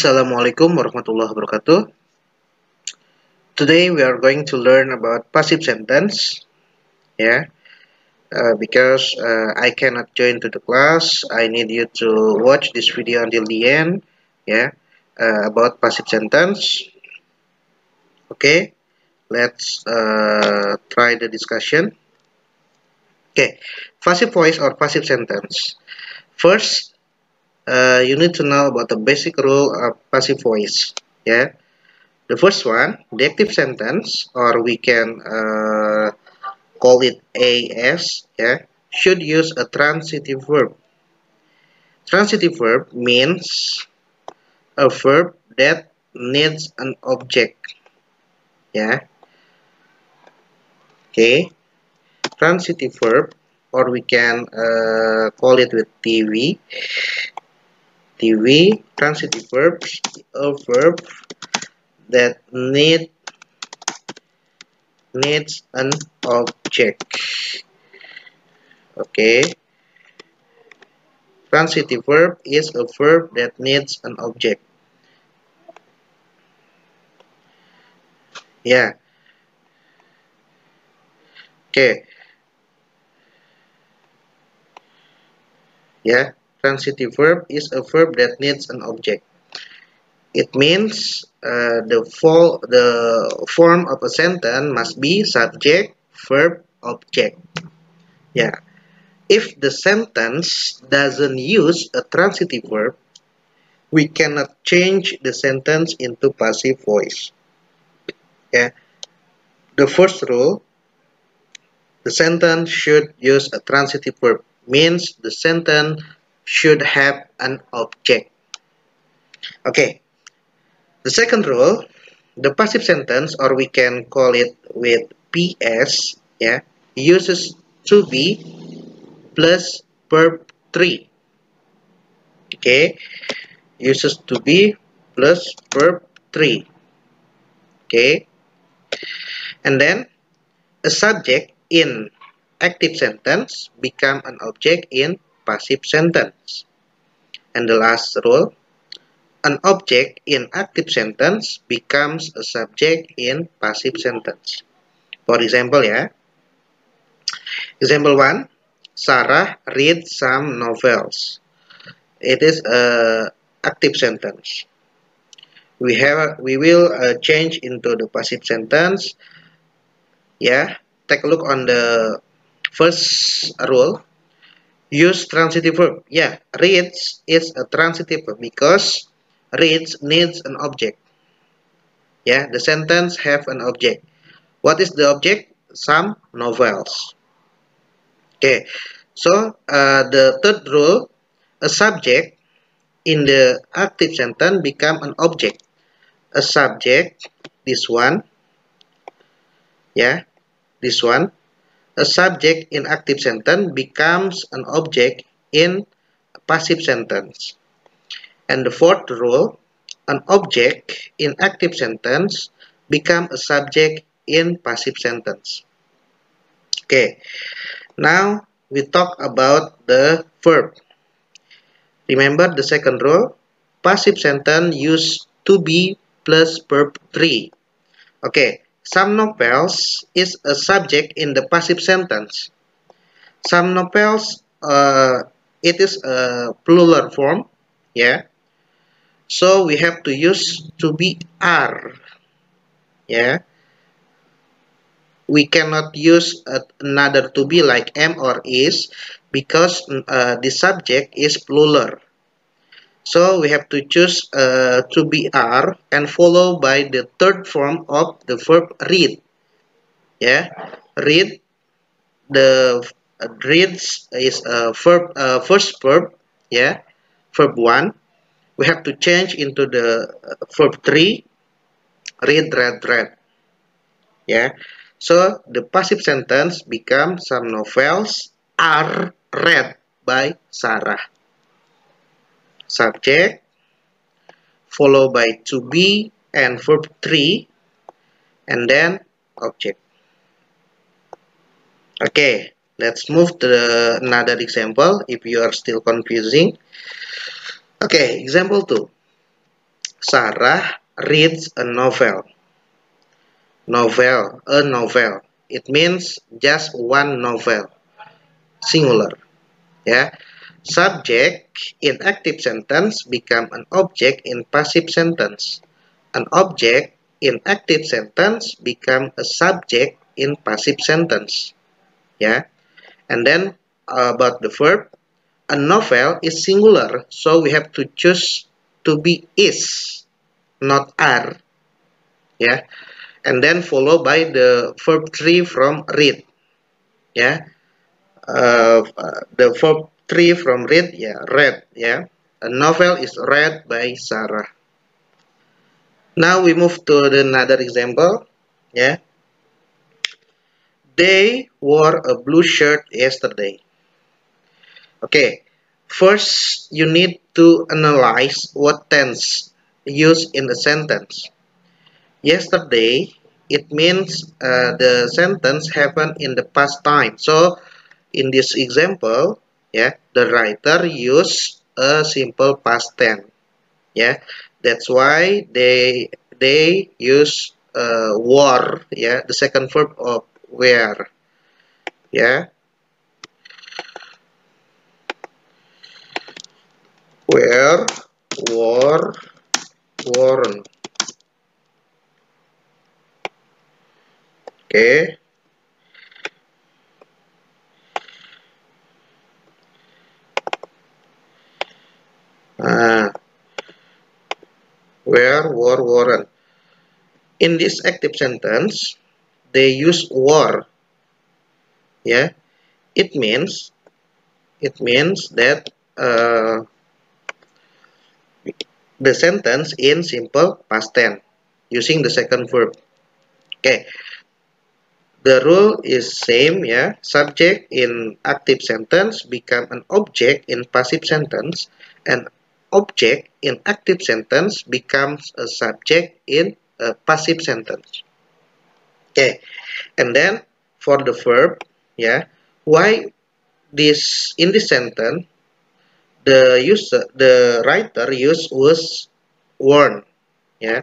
Assalamualaikum warahmatullahi wabarakatuh. Today we are going to learn about passive sentence. Because I cannot join to the class, I need you to watch this video until the end. About passive sentence. Okay, let's try the discussion. Okay, passive voice or passive sentence. First, you need to know about the basic rule of passive voice. The first one, the active sentence, or we can call it AS, should use a transitive verb. Transitive verb means a verb that needs an object. Okay, transitive verb, or we can call it with TV. TV, transitive verbs, a verb that needs an object. Okay, transitive verb is a verb that needs an object. Okay. Transitive verb is a verb that needs an object. It means the form of a sentence must be subject, verb, object. If the sentence doesn't use a transitive verb, we cannot change the sentence into passive voice. The first rule, the sentence should use a transitive verb, means the sentence should have an object. Okay. The second rule, the passive sentence, or we can call it with PS, uses to be plus verb 3. Okay, uses to be plus verb 3. Okay, and then a subject in active sentence become an object in passive sentence. And the last rule, an object in active sentence becomes a subject in passive sentence. For example, Example 1, Sarah reads some novels. It is a active sentence. We will change into the passive sentence. Take a look on the first rule. Use transitive verb. Reads is a transitive verb because reads needs an object. The sentence have an object. What is the object? Some novels. Okay, so the third rule, a subject in the active sentence become an object. A subject, this one, this one. A subject in active sentence becomes an object in a passive sentence. And the fourth rule, an object in active sentence become a subject in passive sentence. Okay, now we talk about the verb. Remember the second rule, passive sentence use to be plus verb 3. Okay, some novels is a subject in the passive sentence. Some novels, it is a plural form. So we have to use to be are. We cannot use another to be like am or is because the subject is plural. So we have to choose to be are and follow by the third form of the verb read. Read. The reads is a verb, first verb. Verb 1. We have to change into the verb 3. Read, read. So the passive sentence becomes some novels are read by Sarah. Subject followed by to be and verb 3 and then object. Okay, let's move to another example if you are still confusing. Okay, example 2. Sarah reads a novel. Novel, a novel. It means just one novel, singular. Yeah. Subject in active sentence become an object in passive sentence. An object in active sentence become a subject in passive sentence. Yeah. And then about the verb, a novel is singular, so we have to choose to be is, not are. Yeah. And then followed by the verb 3 from read. Yeah. The verb 3 from read, yeah, read. Yeah. A novel is read by Sarah. Now we move to another example. Yeah. They wore a blue shirt yesterday. Okay. First, you need to analyze what tense used in the sentence. Yesterday, it means the sentence happened in the past time. So, in this example, yeah, the writer used a simple past tense. Yeah, that's why they use wore. Yeah, the second verb of wear. Yeah, wear, wore, worn. Okay. Uh, where, wore, worn. In this active sentence, they use wore. Yeah, it means that the sentence in simple past tense using the second verb. Okay, the rule is same. Yeah, subject in active sentence become an object in passive sentence, and object in active sentence becomes a subject in a passive sentence. Okay, and then for the verb, yeah, why this in this sentence the writer was worn. Yeah,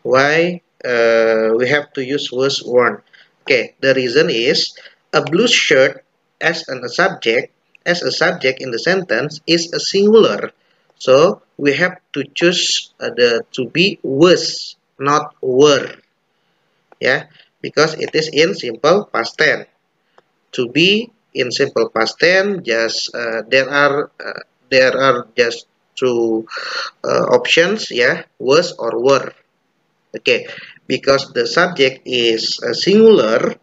why we have to use was worn? Okay, the reason is a blue shirt as a subject in the sentence is a singular, so we have to choose the to be was, not were. Yeah, because it is in simple past tense. To be in simple past tense, just there are just two options. Yeah, was or were. Okay, because the subject is singular,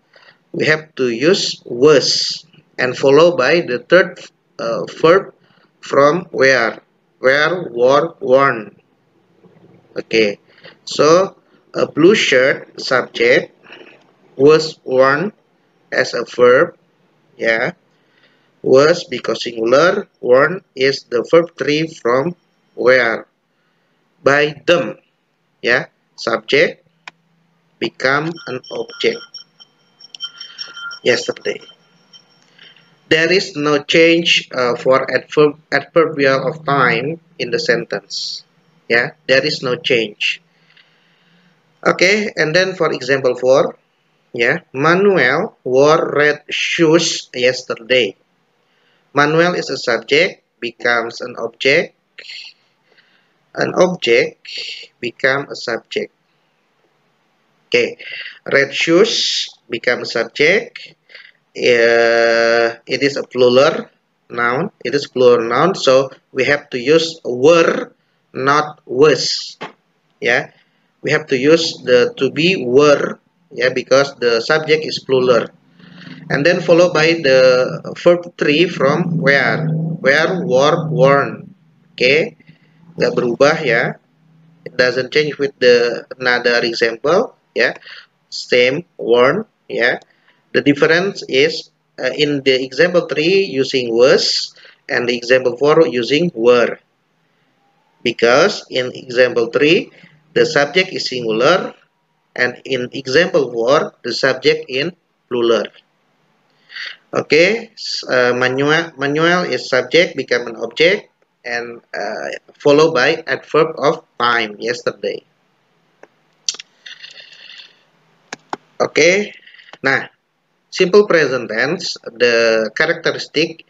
we have to use was and followed by the third verb from where, wore, worn. Okay, so a blue shirt subject was worn as a verb. Yeah, was because singular, worn is the verb 3 from where. By them, yeah, subject become an object. Yesterday, there is no change for adverbial of time in the sentence. Yeah, there is no change. Okay, and then for example 4, yeah, Manuel wore red shoes yesterday. Manuel is a subject, becomes an object. An object become a subject. Okay, red shoes become a subject. It is a plural noun. It is plural noun, so we have to use were, not was. Yeah, we have to use the to be were. Yeah, because the subject is plural. And then followed by the verb 3 from where, wore, worn. Okay, nggak berubah ya. It doesn't change with the another example. Yeah, same worn. Yeah. The difference is in the example 3 using was and the example 4 using were. Because in example 3 the subject is singular and in example 4 the subject in plural. Okay, Manuel is subject become an object. and followed by adverb of time, yesterday. Okay, nah, simple present tense, the characteristic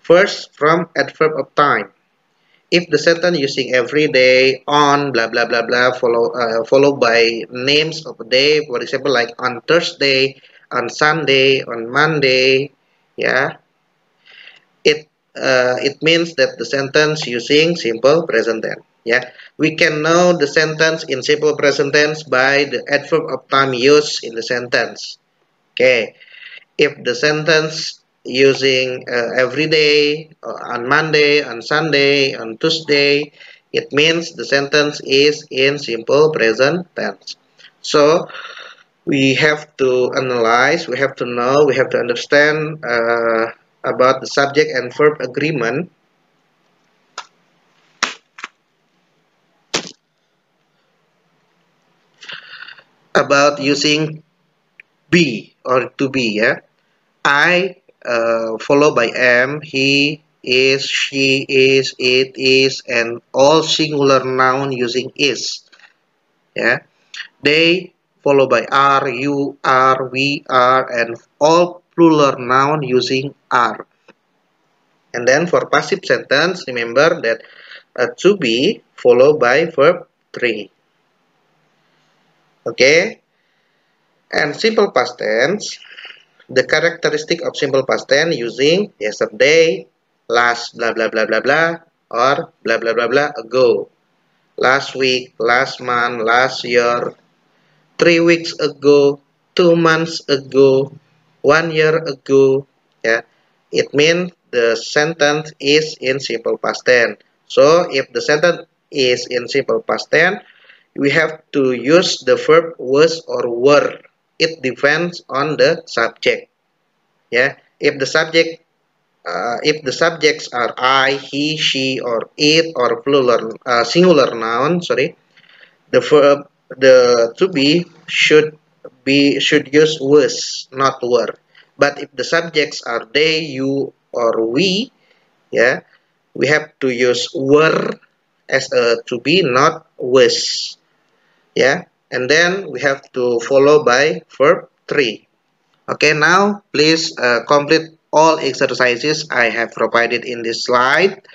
first from adverb of time. If the sentence using every day, on, blah blah blah blah, followed by names of a day, for example, like on Thursday, on Sunday, on Monday, yeah, it means that the sentence using simple present tense. Yeah, we can know the sentence in simple present tense by the adverb of time used in the sentence. Okay, if the sentence using every day, on Monday, on Sunday, on Tuesday, it means the sentence is in simple present tense. So we have to analyze, we have to know, we have to understand about the subject and verb agreement about using be or to be. Yeah, I followed by am, he is, she is, it is, and all singular noun using is. Yeah, they followed by are, you are, we are, and all plural noun using are. And then for passive sentence, remember that to be followed by verb 3. Okay, and simple past tense. The characteristic of simple past tense using yesterday, last blah blah blah blah blah, or blah blah blah blah ago. Last week, last month, last year, 3 weeks ago, 2 months ago, 1 year ago. Yeah, it means the sentence is in simple past tense. So if the sentence is in simple past tense, we have to use the verb was or were. It depends on the subject. Yeah, if the subjects are I, he, she, or it, or plural singular noun, sorry, the verb, the to be should use was, not were. But if the subjects are they, you, or we, yeah, we have to use were as a to be, not was. Yeah, and then we have to follow by verb 3. Okay, now please complete all exercises I have provided in this slide.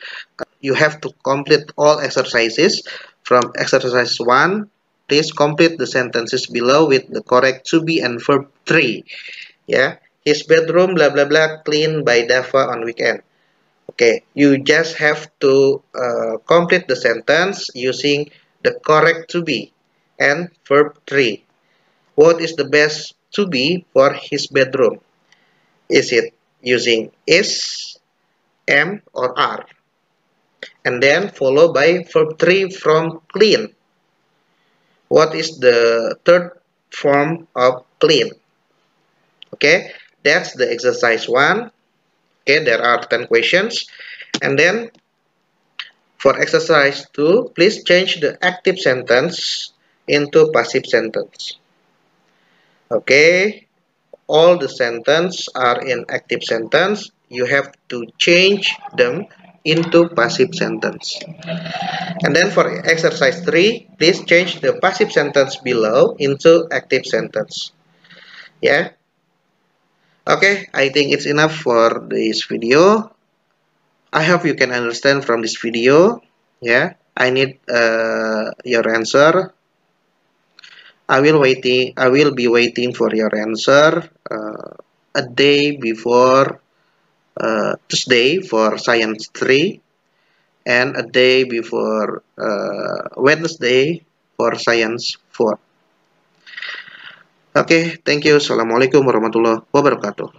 You have to complete all exercises. From exercise 1, please complete the sentences below with the correct to be and verb 3. Yeah, his bedroom blah blah blah cleaned by Dava on weekend. Okay, you just have to complete the sentence using the correct to be and verb 3. What is the best to be for his bedroom? Is it using is, am, or are? And then followed by verb 3 from clean. What is the third form of clean? Okay, that's the exercise 1. Okay, there are 10 questions. And then for exercise 2, please change the active sentence into passive sentence. Okay, all the sentence are in active sentence. You have to change them into passive sentence. And then for exercise 3, please change the passive sentence below into active sentence. Yeah. Okay, I think it's enough for this video. I hope you can understand from this video. Yeah, I need your answer. I will be waiting for your answer a day before Tuesday for Science 3 and a day before Wednesday for Science 4. Oke, thank you. Assalamualaikum warahmatullahi wabarakatuh.